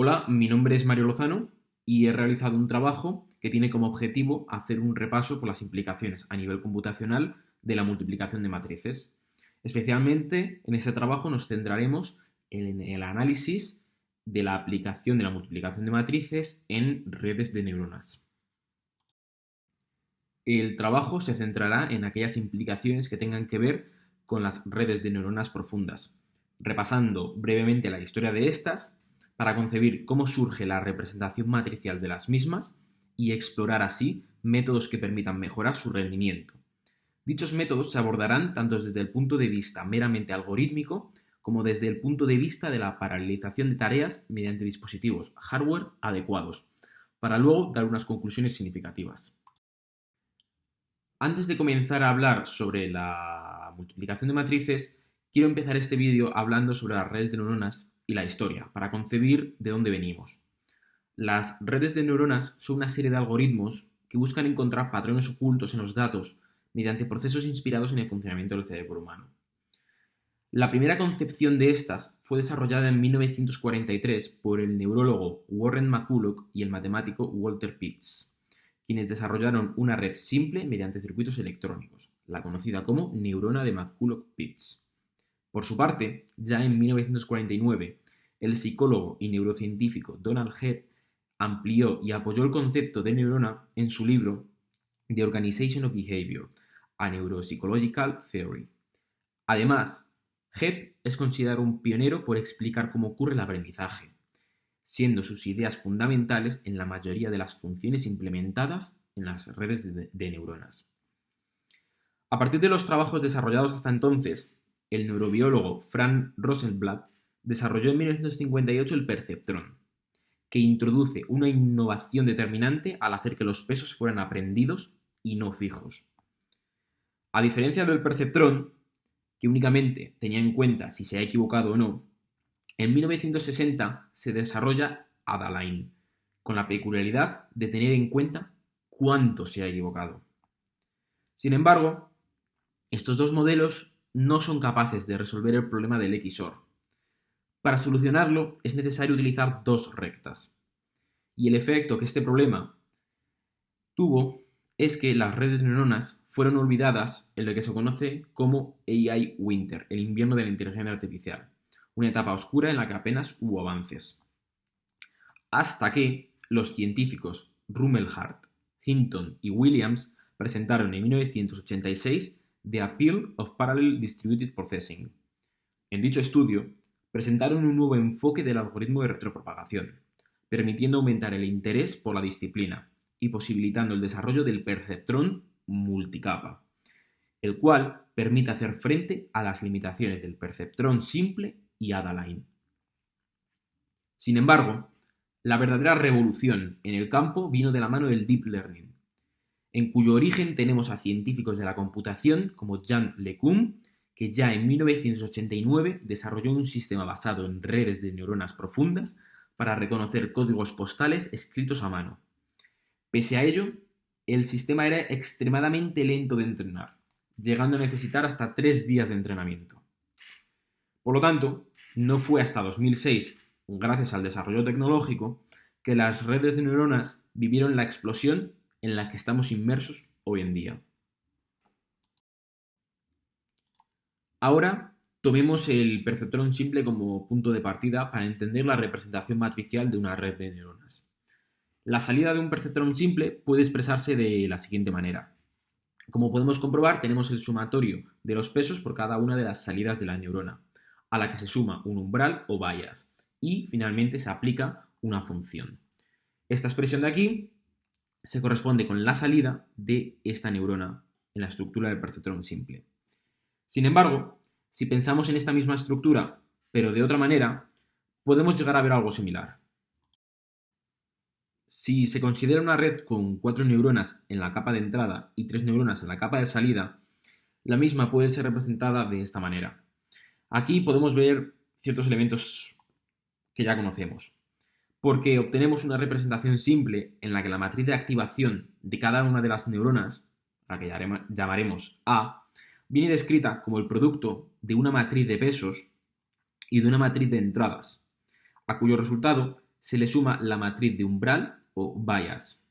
Hola, mi nombre es Mario Lozano y he realizado un trabajo que tiene como objetivo hacer un repaso por las implicaciones a nivel computacional de la multiplicación de matrices. Especialmente en este trabajo nos centraremos en el análisis de la aplicación de la multiplicación de matrices en redes de neuronas. El trabajo se centrará en aquellas implicaciones que tengan que ver con las redes de neuronas profundas, repasando brevemente la historia de estas para concebir cómo surge la representación matricial de las mismas y explorar así métodos que permitan mejorar su rendimiento. Dichos métodos se abordarán tanto desde el punto de vista meramente algorítmico como desde el punto de vista de la paralelización de tareas mediante dispositivos hardware adecuados, para luego dar unas conclusiones significativas. Antes de comenzar a hablar sobre la multiplicación de matrices, quiero empezar este vídeo hablando sobre las redes de neuronas y la historia, para concebir de dónde venimos. Las redes de neuronas son una serie de algoritmos que buscan encontrar patrones ocultos en los datos mediante procesos inspirados en el funcionamiento del cerebro humano. La primera concepción de estas fue desarrollada en 1943 por el neurólogo Warren McCulloch y el matemático Walter Pitts, quienes desarrollaron una red simple mediante circuitos electrónicos, la conocida como neurona de McCulloch-Pitts. Por su parte, ya en 1949, el psicólogo y neurocientífico Donald Hebb amplió y apoyó el concepto de neurona en su libro The Organization of Behavior, a Neuropsychological Theory. Además, Hebb es considerado un pionero por explicar cómo ocurre el aprendizaje, siendo sus ideas fundamentales en la mayoría de las funciones implementadas en las redes de neuronas. A partir de los trabajos desarrollados hasta entonces, el neurobiólogo Frank Rosenblatt desarrolló en 1958 el perceptrón, que introduce una innovación determinante al hacer que los pesos fueran aprendidos y no fijos. A diferencia del perceptrón, que únicamente tenía en cuenta si se ha equivocado o no, en 1960 se desarrolla Adaline, con la peculiaridad de tener en cuenta cuánto se ha equivocado. Sin embargo, estos dos modelos no son capaces de resolver el problema del XOR. Para solucionarlo es necesario utilizar dos rectas. Y el efecto que este problema tuvo es que las redes de neuronas fueron olvidadas en lo que se conoce como AI Winter, el invierno de la inteligencia artificial, una etapa oscura en la que apenas hubo avances. Hasta que los científicos Rumelhart, Hinton y Williams presentaron en 1986 The Appeal of Parallel Distributed Processing. En dicho estudio, presentaron un nuevo enfoque del algoritmo de retropropagación, permitiendo aumentar el interés por la disciplina y posibilitando el desarrollo del perceptrón multicapa, el cual permite hacer frente a las limitaciones del perceptrón simple y Adaline. Sin embargo, la verdadera revolución en el campo vino de la mano del Deep Learning, en cuyo origen tenemos a científicos de la computación como Jean LeCun, que ya en 1989 desarrolló un sistema basado en redes de neuronas profundas para reconocer códigos postales escritos a mano. Pese a ello, el sistema era extremadamente lento de entrenar, llegando a necesitar hasta 3 días de entrenamiento. Por lo tanto, no fue hasta 2006, gracias al desarrollo tecnológico, que las redes de neuronas vivieron la explosión en la que estamos inmersos hoy en día. Ahora, tomemos el perceptrón simple como punto de partida para entender la representación matricial de una red de neuronas. La salida de un perceptrón simple puede expresarse de la siguiente manera. Como podemos comprobar, tenemos el sumatorio de los pesos por cada una de las salidas de la neurona, a la que se suma un umbral o bias, y finalmente se aplica una función. Esta expresión de aquí se corresponde con la salida de esta neurona en la estructura del perceptrón simple. Sin embargo, si pensamos en esta misma estructura, pero de otra manera, podemos llegar a ver algo similar. Si se considera una red con 4 neuronas en la capa de entrada y 3 neuronas en la capa de salida, la misma puede ser representada de esta manera. Aquí podemos ver ciertos elementos que ya conocemos, porque obtenemos una representación simple en la que la matriz de activación de cada una de las neuronas, a la que llamaremos A, viene descrita como el producto de una matriz de pesos y de una matriz de entradas, a cuyo resultado se le suma la matriz de umbral o bias.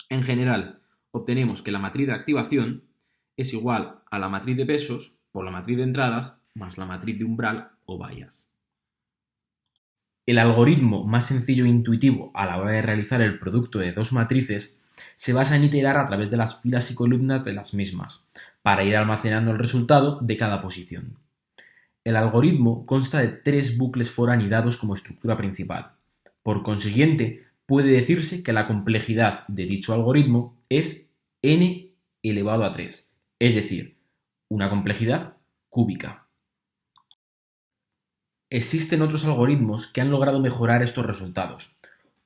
En general, obtenemos que la matriz de activación es igual a la matriz de pesos por la matriz de entradas más la matriz de umbral o bias. El algoritmo más sencillo e intuitivo a la hora de realizar el producto de dos matrices se basa en iterar a través de las filas y columnas de las mismas, para ir almacenando el resultado de cada posición. El algoritmo consta de 3 bucles for anidados como estructura principal. Por consiguiente, puede decirse que la complejidad de dicho algoritmo es n elevado a 3, es decir, una complejidad cúbica. Existen otros algoritmos que han logrado mejorar estos resultados.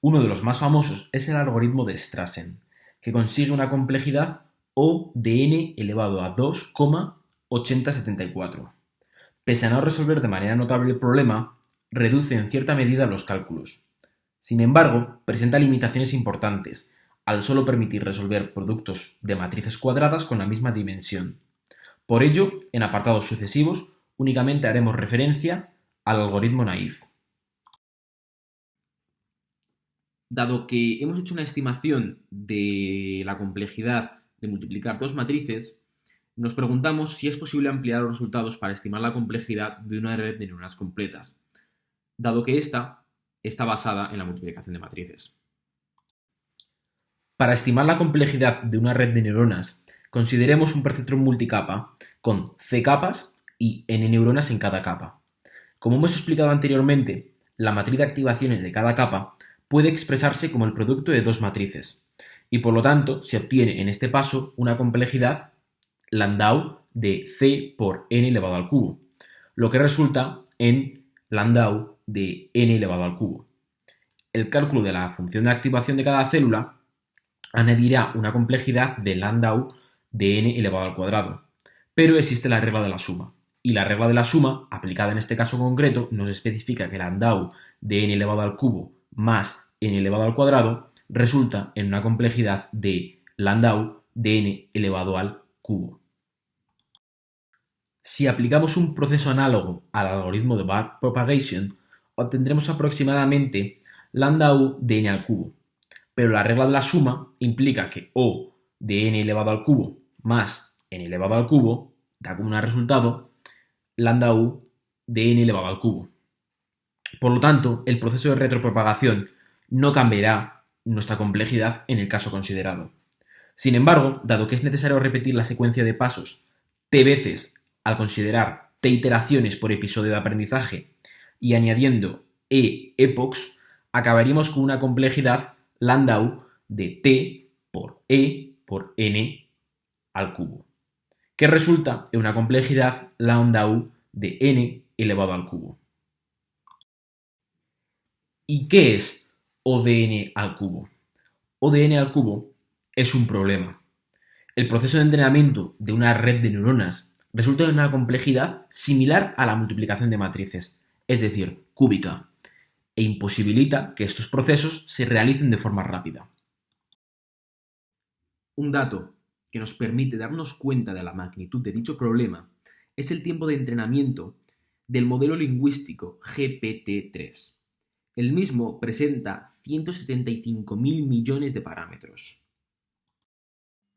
Uno de los más famosos es el algoritmo de Strassen, que consigue una complejidad O de n elevado a 2,8074. Pese a no resolver de manera notable el problema, reduce en cierta medida los cálculos. Sin embargo, presenta limitaciones importantes, al solo permitir resolver productos de matrices cuadradas con la misma dimensión. Por ello, en apartados sucesivos, únicamente haremos referencia al algoritmo naive. Dado que hemos hecho una estimación de la complejidad de multiplicar dos matrices, nos preguntamos si es posible ampliar los resultados para estimar la complejidad de una red de neuronas completas, dado que esta está basada en la multiplicación de matrices. Para estimar la complejidad de una red de neuronas, consideremos un perceptrón multicapa con C capas y N neuronas en cada capa. Como hemos explicado anteriormente, la matriz de activaciones de cada capa puede expresarse como el producto de dos matrices, y por lo tanto se obtiene en este paso una complejidad Landau de C por n elevado al cubo, lo que resulta en Landau de n elevado al cubo. El cálculo de la función de activación de cada célula añadirá una complejidad de Landau de n elevado al cuadrado, pero existe la regla de la suma, y la regla de la suma, aplicada en este caso concreto, nos especifica que Landau de n elevado al cubo más n elevado al cuadrado resulta en una complejidad de Landau de n elevado al cubo. Si aplicamos un proceso análogo al algoritmo de backpropagation, obtendremos aproximadamente Landau de n al cubo, pero la regla de la suma implica que O de n elevado al cubo más n elevado al cubo da como un resultado Landau de n elevado al cubo. Por lo tanto, el proceso de retropropagación no cambiará nuestra complejidad en el caso considerado. Sin embargo, dado que es necesario repetir la secuencia de pasos t veces al considerar t iteraciones por episodio de aprendizaje y añadiendo epochs, acabaríamos con una complejidad Landau de t por n al cubo, que resulta en una complejidad Landau de n elevado al cubo. ¿Y qué es O de n al cubo? O de n al cubo es un problema. El proceso de entrenamiento de una red de neuronas resulta en una complejidad similar a la multiplicación de matrices, es decir, cúbica, e imposibilita que estos procesos se realicen de forma rápida. Un dato que nos permite darnos cuenta de la magnitud de dicho problema es el tiempo de entrenamiento del modelo lingüístico GPT-3. El mismo presenta 175.000 millones de parámetros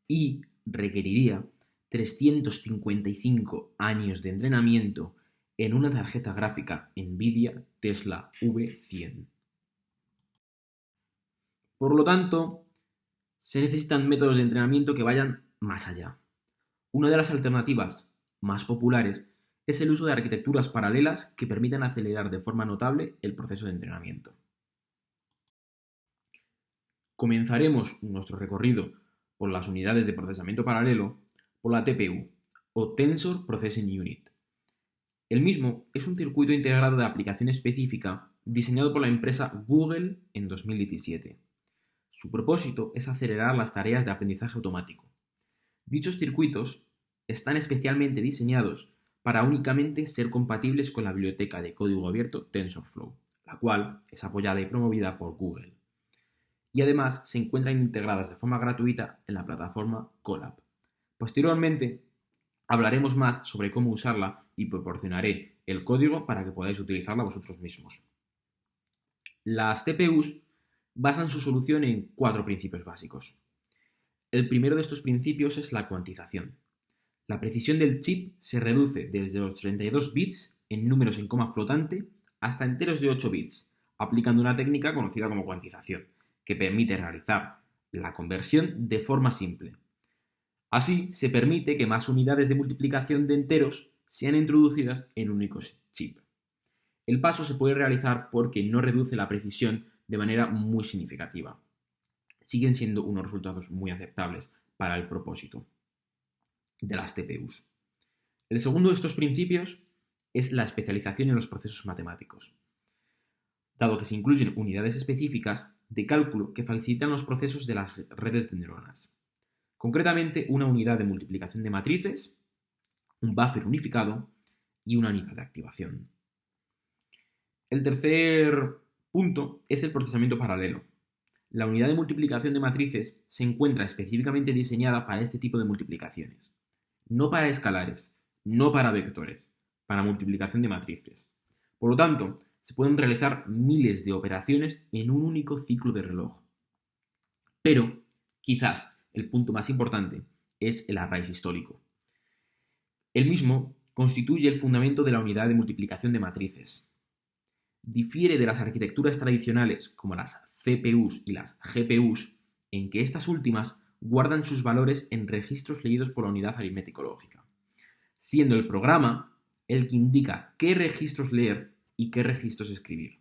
y requeriría 355 años de entrenamiento en una tarjeta gráfica Nvidia Tesla V100. Por lo tanto, se necesitan métodos de entrenamiento que vayan más allá. Una de las alternativas más populares es el uso de arquitecturas paralelas que permitan acelerar de forma notable el proceso de entrenamiento. Comenzaremos nuestro recorrido por las unidades de procesamiento paralelo por la TPU, o Tensor Processing Unit. El mismo es un circuito integrado de aplicación específica diseñado por la empresa Google en 2017. Su propósito es acelerar las tareas de aprendizaje automático. Dichos circuitos están especialmente diseñados para únicamente ser compatibles con la biblioteca de código abierto TensorFlow, la cual es apoyada y promovida por Google. Y además se encuentran integradas de forma gratuita en la plataforma Colab. Posteriormente hablaremos más sobre cómo usarla y proporcionaré el código para que podáis utilizarla vosotros mismos. Las TPUs basan su solución en 4 principios básicos. El primero de estos principios es la cuantización. La precisión del chip se reduce desde los 32 bits en números en coma flotante hasta enteros de 8 bits, aplicando una técnica conocida como cuantización, que permite realizar la conversión de forma simple. Así, se permite que más unidades de multiplicación de enteros sean introducidas en un único chip. El paso se puede realizar porque no reduce la precisión de manera muy significativa. Siguen siendo unos resultados muy aceptables para el propósito de las TPUs. El segundo de estos principios es la especialización en los procesos matemáticos, dado que se incluyen unidades específicas de cálculo que facilitan los procesos de las redes de neuronas. Concretamente, una unidad de multiplicación de matrices, un buffer unificado y una unidad de activación. El tercer punto es el procesamiento paralelo. La unidad de multiplicación de matrices se encuentra específicamente diseñada para este tipo de multiplicaciones. No para escalares, no para vectores, para multiplicación de matrices. Por lo tanto, se pueden realizar miles de operaciones en un único ciclo de reloj. Pero, quizás, el punto más importante es el array histórico. El mismo constituye el fundamento de la unidad de multiplicación de matrices. Difiere de las arquitecturas tradicionales como las CPUs y las GPUs, en que estas últimas guardan sus valores en registros leídos por la unidad aritmético-lógica, siendo el programa el que indica qué registros leer y qué registros escribir.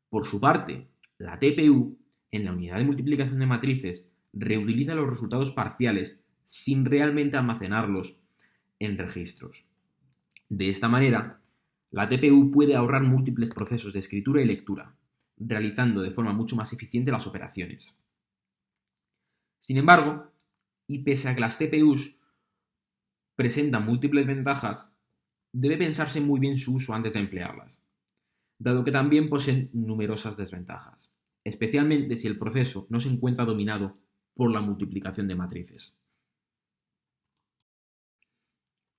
Por su parte, la TPU, en la unidad de multiplicación de matrices, reutiliza los resultados parciales sin realmente almacenarlos en registros. De esta manera, la TPU puede ahorrar múltiples procesos de escritura y lectura, realizando de forma mucho más eficiente las operaciones. Sin embargo, y pese a que las TPUs presentan múltiples ventajas, debe pensarse muy bien su uso antes de emplearlas, dado que también poseen numerosas desventajas, especialmente si el proceso no se encuentra dominado por la multiplicación de matrices.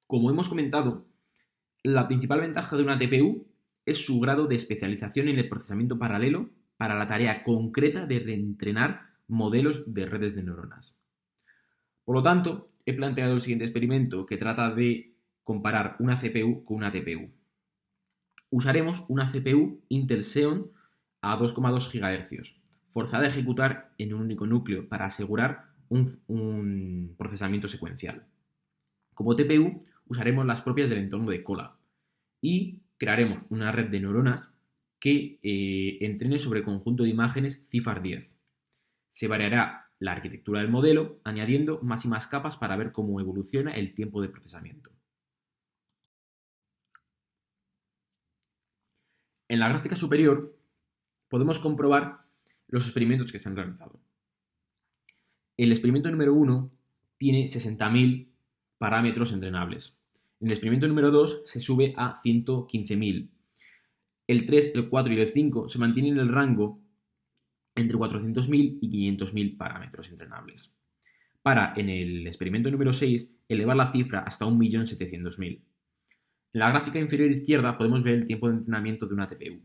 Como hemos comentado, la principal ventaja de una TPU es su grado de especialización en el procesamiento paralelo para la tarea concreta de reentrenar modelos de redes de neuronas. Por lo tanto, he planteado el siguiente experimento que trata de comparar una CPU con una TPU. Usaremos una CPU Intel Xeon a 2,2 GHz, forzada a ejecutar en un único núcleo para asegurar un procesamiento secuencial. Como TPU, usaremos las propias del entorno de Colab y crearemos una red de neuronas que entrene sobre conjunto de imágenes CIFAR 10. Se variará la arquitectura del modelo añadiendo más y más capas para ver cómo evoluciona el tiempo de procesamiento. En la gráfica superior podemos comprobar los experimentos que se han realizado. El experimento número 1 tiene 60.000 parámetros entrenables. En el experimento número 2 se sube a 115.000. El 3, el 4 y el 5 se mantienen en el rango entre 400.000 y 500.000 parámetros entrenables. Para, en el experimento número 6, elevar la cifra hasta 1.700.000. En la gráfica inferior izquierda podemos ver el tiempo de entrenamiento de una TPU.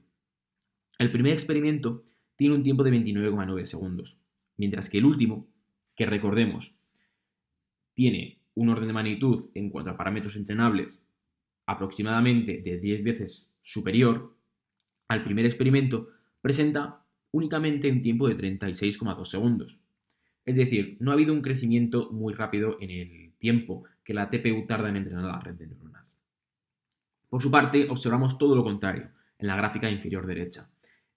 El primer experimento tiene un tiempo de 29,9 segundos, mientras que el último, que recordemos, tiene un orden de magnitud en cuanto a parámetros entrenables aproximadamente de 10 veces superior al primer experimento, presenta únicamente un tiempo de 36,2 segundos. Es decir, no ha habido un crecimiento muy rápido en el tiempo que la TPU tarda en entrenar la red de neuronas. Por su parte, observamos todo lo contrario en la gráfica inferior derecha.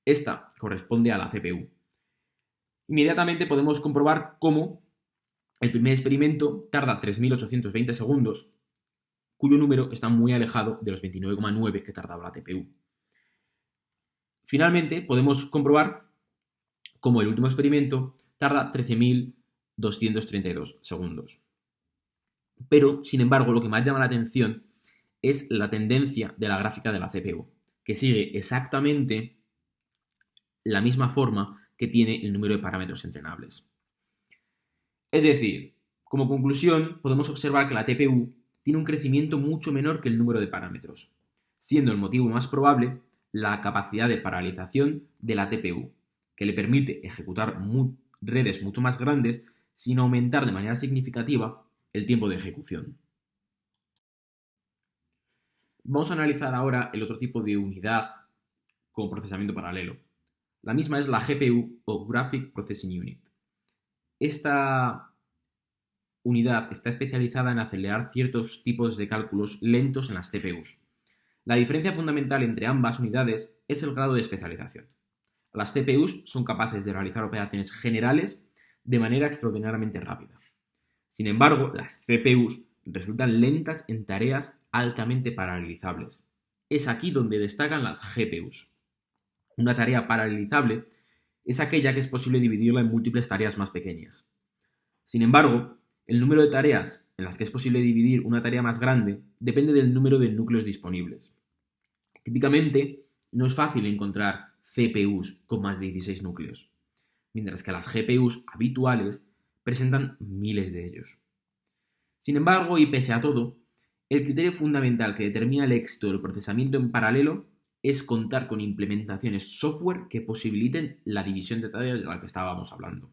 Esta corresponde a la CPU. Inmediatamente podemos comprobar cómo el primer experimento tarda 3.820 segundos, cuyo número está muy alejado de los 29,9 que tardaba la TPU. Finalmente, podemos comprobar cómo el último experimento tarda 13.232 segundos. Pero, sin embargo, lo que más llama la atención es la tendencia de la gráfica de la CPU, que sigue exactamente la misma forma que tiene el número de parámetros entrenables. Es decir, como conclusión, podemos observar que la TPU tiene un crecimiento mucho menor que el número de parámetros. Siendo el motivo más probable la capacidad de paralización de la TPU, que le permite ejecutar redes mucho más grandes sin aumentar de manera significativa el tiempo de ejecución. Vamos a analizar ahora el otro tipo de unidad con procesamiento paralelo. La misma es la GPU o Graphic Processing Unit. Esta unidad está especializada en acelerar ciertos tipos de cálculos lentos en las CPUs. La diferencia fundamental entre ambas unidades es el grado de especialización. Las CPUs son capaces de realizar operaciones generales de manera extraordinariamente rápida. Sin embargo, las CPUs resultan lentas en tareas altamente paralelizables. Es aquí donde destacan las GPUs. Una tarea paralelizable es aquella que es posible dividirla en múltiples tareas más pequeñas. Sin embargo, el número de tareas en las que es posible dividir una tarea más grande depende del número de núcleos disponibles. Típicamente, no es fácil encontrar CPUs con más de 16 núcleos, mientras que las GPUs habituales presentan miles de ellos. Sin embargo, y pese a todo, el criterio fundamental que determina el éxito del procesamiento en paralelo es contar con implementaciones software que posibiliten la división de tareas de la que estábamos hablando.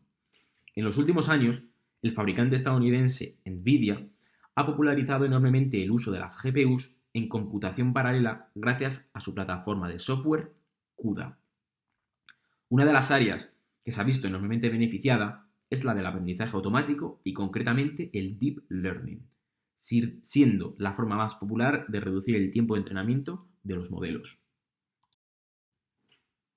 En los últimos años, el fabricante estadounidense Nvidia ha popularizado enormemente el uso de las GPUs en computación paralela gracias a su plataforma de software CUDA. Una de las áreas que se ha visto enormemente beneficiada es la del aprendizaje automático y concretamente el Deep Learning, siendo la forma más popular de reducir el tiempo de entrenamiento de los modelos.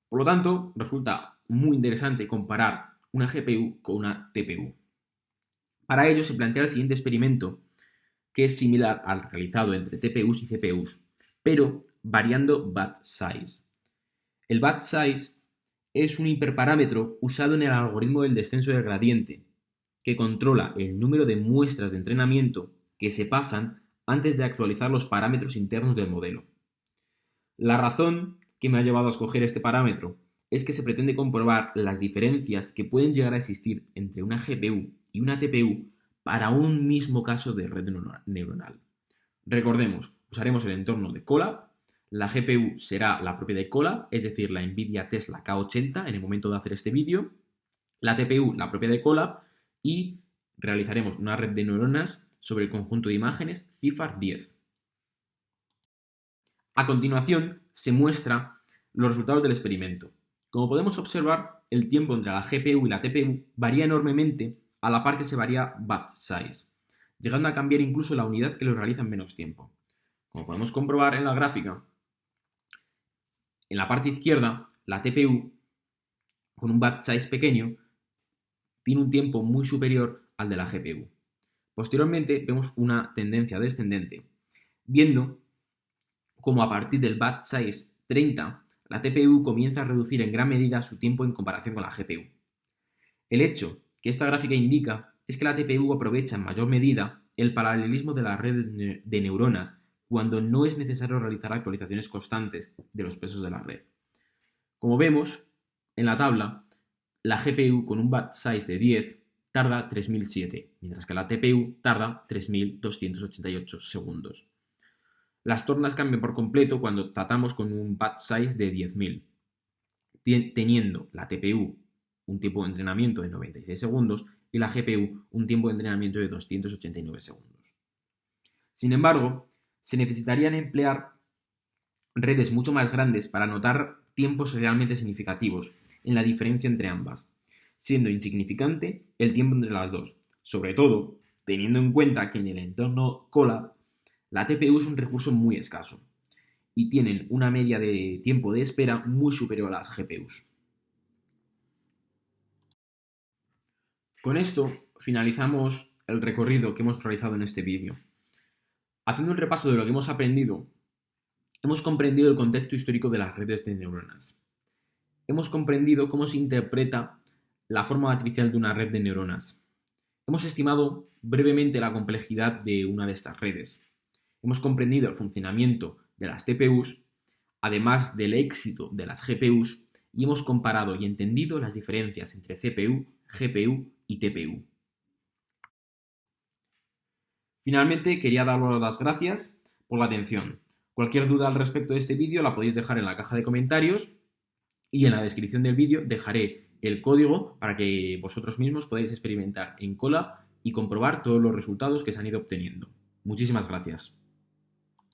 Por lo tanto, resulta muy interesante comparar una GPU con una TPU. Para ello se plantea el siguiente experimento, que es similar al realizado entre TPUs y CPUs, pero variando batch size. El batch size es un hiperparámetro usado en el algoritmo del descenso del gradiente, que controla el número de muestras de entrenamiento que se pasan antes de actualizar los parámetros internos del modelo. La razón que me ha llevado a escoger este parámetro es que se pretende comprobar las diferencias que pueden llegar a existir entre una GPU y una TPU para un mismo caso de red neuronal. Recordemos, usaremos el entorno de Colab. La GPU será la propia de Colab, es decir, la Nvidia Tesla K80 en el momento de hacer este vídeo. La TPU, la propia de Colab, y realizaremos una red de neuronas sobre el conjunto de imágenes CIFAR 10. A continuación, se muestran los resultados del experimento. Como podemos observar, el tiempo entre la GPU y la TPU varía enormemente a la par que se varía batch size, llegando a cambiar incluso la unidad que lo realiza en menos tiempo. Como podemos comprobar en la gráfica, en la parte izquierda, la TPU, con un batch size pequeño, tiene un tiempo muy superior al de la GPU. Posteriormente, vemos una tendencia descendente, viendo como a partir del batch size 30, la TPU comienza a reducir en gran medida su tiempo en comparación con la GPU. El hecho que esta gráfica indica es que la TPU aprovecha en mayor medida el paralelismo de la red de neuronas cuando no es necesario realizar actualizaciones constantes de los pesos de la red. Como vemos en la tabla, la GPU con un batch size de 10 tarda 3007, mientras que la TPU tarda 3288 segundos. Las tornas cambian por completo cuando tratamos con un batch size de 10.000, teniendo la TPU un tiempo de entrenamiento de 96 segundos y la GPU un tiempo de entrenamiento de 289 segundos. Sin embargo, se necesitarían emplear redes mucho más grandes para notar tiempos realmente significativos en la diferencia entre ambas, siendo insignificante el tiempo entre las dos, sobre todo teniendo en cuenta que en el entorno Colab la TPU es un recurso muy escaso y tienen una media de tiempo de espera muy superior a las GPUs. Con esto finalizamos el recorrido que hemos realizado en este vídeo. Haciendo un repaso de lo que hemos aprendido, hemos comprendido el contexto histórico de las redes de neuronas. Hemos comprendido cómo se interpreta la forma matricial de una red de neuronas. Hemos estimado brevemente la complejidad de una de estas redes. Hemos comprendido el funcionamiento de las TPUs, además del éxito de las GPUs, y hemos comparado y entendido las diferencias entre CPU, GPU y TPU. Finalmente, quería daros las gracias por la atención. Cualquier duda al respecto de este vídeo la podéis dejar en la caja de comentarios y en la descripción del vídeo dejaré el código para que vosotros mismos podáis experimentar en cola y comprobar todos los resultados que se han ido obteniendo. Muchísimas gracias.